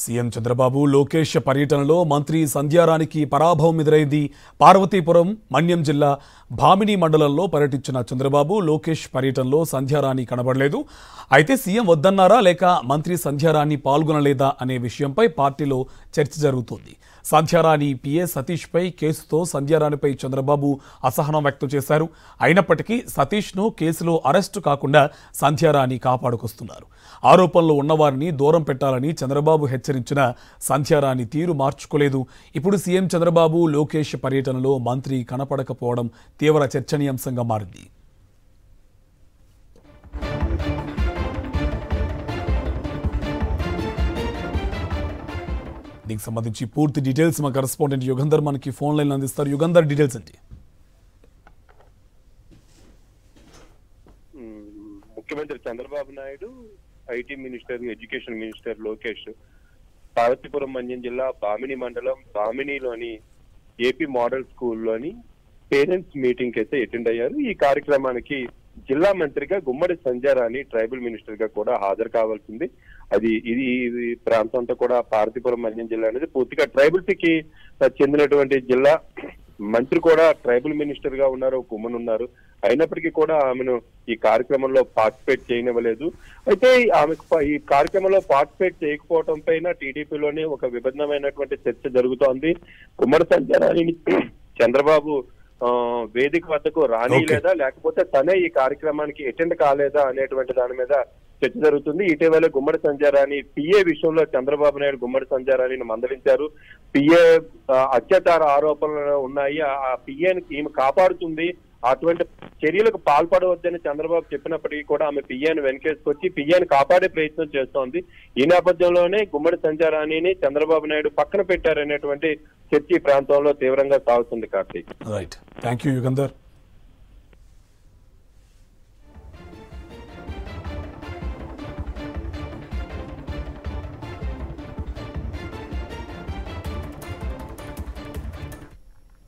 CM Chandrababu Lokesh పర్యటనలో మంత్రి సంధ్యారానికి పరాభవం ఎదురైంది. పార్వతీపురం మన్యం జిల్లా భామిని మండలంలో పర్యటించిన చంద్రబాబు లోకేష్ పర్యటనలో సంధ్యారాణి కనబడలేదు. అయితే సీఎం వద్దన్నారా లేక మంత్రి సంధ్యారాణి పాల్గొనలేదా అనే విషయంపై పార్టీలో చర్చ జరుగుతోంది. సంధ్యారాణి పిఏ సతీష్పై కేసుతో సంధ్యారాణిపై చంద్రబాబు అసహనం వ్యక్తం చేశారు. అయినప్పటికీ సతీష్ను కేసులో అరెస్టు కాకుండా సంధ్యారాణి కాపాడుకొస్తున్నారు. ఆరోపణలు ఉన్నవారిని దూరం పెట్టాలని చంద్రబాబు హెచ్చరించిన సంధ్యారాణి తీరు మార్చుకోలేదు. ఇప్పుడు సీఎం చంద్రబాబు లోకేష్ పర్యటనలో మంత్రి కనపడకపోవడం తీవ్ర చర్చనీయాంశంగా మారింది. దీనికి సంబంధించి పూర్తి డీటెయిల్స్ మా కరెస్పాండెంట్ యుగంధర్ మనకి ఫోన్ లైన్ అందిస్తారు. యుగంధర్, డీటెయిల్స్ ఏంటి? ముఖ్యమంత్రి Chandrababu Naidu, IT minister, education minister Lokesh Parvathipuram Manyam జిల్లా భామిని మండలం భామినిలోని ఏపీ మోడల్ స్కూల్లోని పేరెంట్స్ మీటింగ్ అయితే అటెండ్ అయ్యారు. ఈ కార్యక్రమానికి జిల్లా మంత్రిగా గుమ్మడి సంధ్యారాణి, ట్రైబల్ మినిస్టర్ గా కూడా హాజరు కావాల్సింది. ఇది ప్రాంతంతో కూడా పార్వతీపురం మన్యం జిల్లా అనేది పూర్తిగా ట్రైబల్స్కి చెందినటువంటి జిల్లా. మంత్రి కూడా ట్రైబల్ మినిస్టర్ గా ఉన్నారు, కుమ్మనున్నారు. అయినప్పటికీ కూడా ఆమెను ఈ కార్యక్రమంలో పార్టిసిపేట్ చేయనివ్వలేదు. అయితే ఆమెకు ఈ కార్యక్రమంలో పార్టిసిపేట్ చేయకపోవడం పైన టీడీపీలోనే ఒక విభిన్నమైనటువంటి చర్చ జరుగుతోంది. గుమ్మడి సంధ్యారాణిని చంద్రబాబు వేదిక వద్దకు రానిలేదా లేకపోతే తనే ఈ కార్యక్రమానికి అటెండ్ కాలేదా అనేటువంటి దాని మీద చర్చ జరుగుతుంది. ఇటీవల గుమ్మడి సంధ్యారాణి పిఏ విషయంలో చంద్రబాబు నాయుడు గుమ్మడి సంధ్యారాణిని మందలించారు. పిఏ అత్యాచార ఆరోపణలు ఉన్నాయి, ఆ పిఏని ఈమె కాపాడుతుంది, అటువంటి చర్యలకు పాల్పడవద్దని చంద్రబాబు చెప్పినప్పటికీ కూడా ఆమె పిఏని వెనకేసుకొచ్చి పిఏని కాపాడే ప్రయత్నం చేస్తోంది. ఈ నేపథ్యంలోనే గుమ్మడి సంధ్యారాణిని చంద్రబాబు నాయుడు పక్కన పెట్టారనేటువంటి చర్చ ఈ ప్రాంతంలో తీవ్రంగా సాగుతుంది. Karthik, right, thank you Yugandhar.